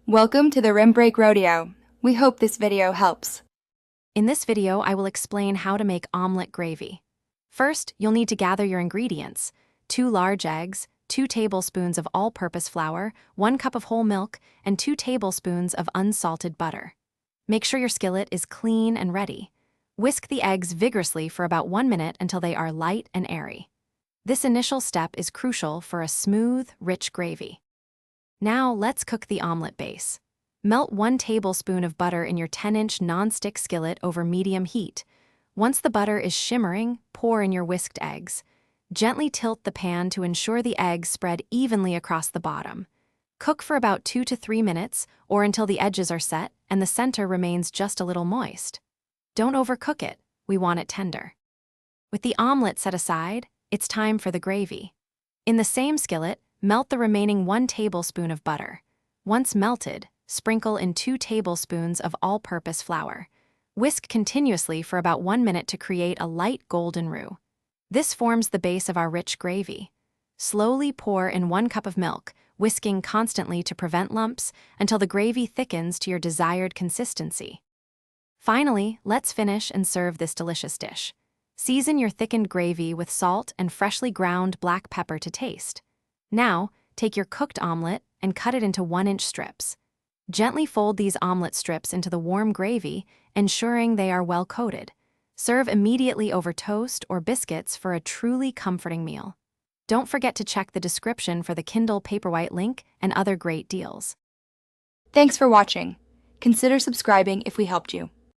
Welcome to the Rim Break Rodeo. We hope this video helps. In this video, I will explain how to make omelet gravy. First, you'll need to gather your ingredients: 2 large eggs, 2 tablespoons of all-purpose flour, 1 cup of whole milk, and 2 tablespoons of unsalted butter. Make sure your skillet is clean and ready. Whisk the eggs vigorously for about 1 minute until they are light and airy. This initial step is crucial for a smooth, rich gravy. Now let's cook the omelet base. Melt 1 tablespoon of butter in your 10-inch non-stick skillet over medium heat. Once the butter is shimmering, pour in your whisked eggs. Gently tilt the pan to ensure the eggs spread evenly across the bottom. Cook for about 2 to 3 minutes, or until the edges are set and the center remains just a little moist. Don't overcook it, we want it tender. With the omelet set aside, it's time for the gravy. In the same skillet, melt the remaining 1 tablespoon of butter. Once melted, sprinkle in 2 tablespoons of all-purpose flour. Whisk continuously for about 1 minute to create a light golden roux. This forms the base of our rich gravy. Slowly pour in 1 cup of milk, whisking constantly to prevent lumps until the gravy thickens to your desired consistency. Finally, let's finish and serve this delicious dish. Season your thickened gravy with salt and freshly ground black pepper to taste. Now, take your cooked omelet and cut it into 1-inch strips. Gently fold these omelet strips into the warm gravy, ensuring they are well coated. Serve immediately over toast or biscuits for a truly comforting meal. Don't forget to check the description for the Kindle Paperwhite link and other great deals. Thanks for watching. Consider subscribing if we helped you.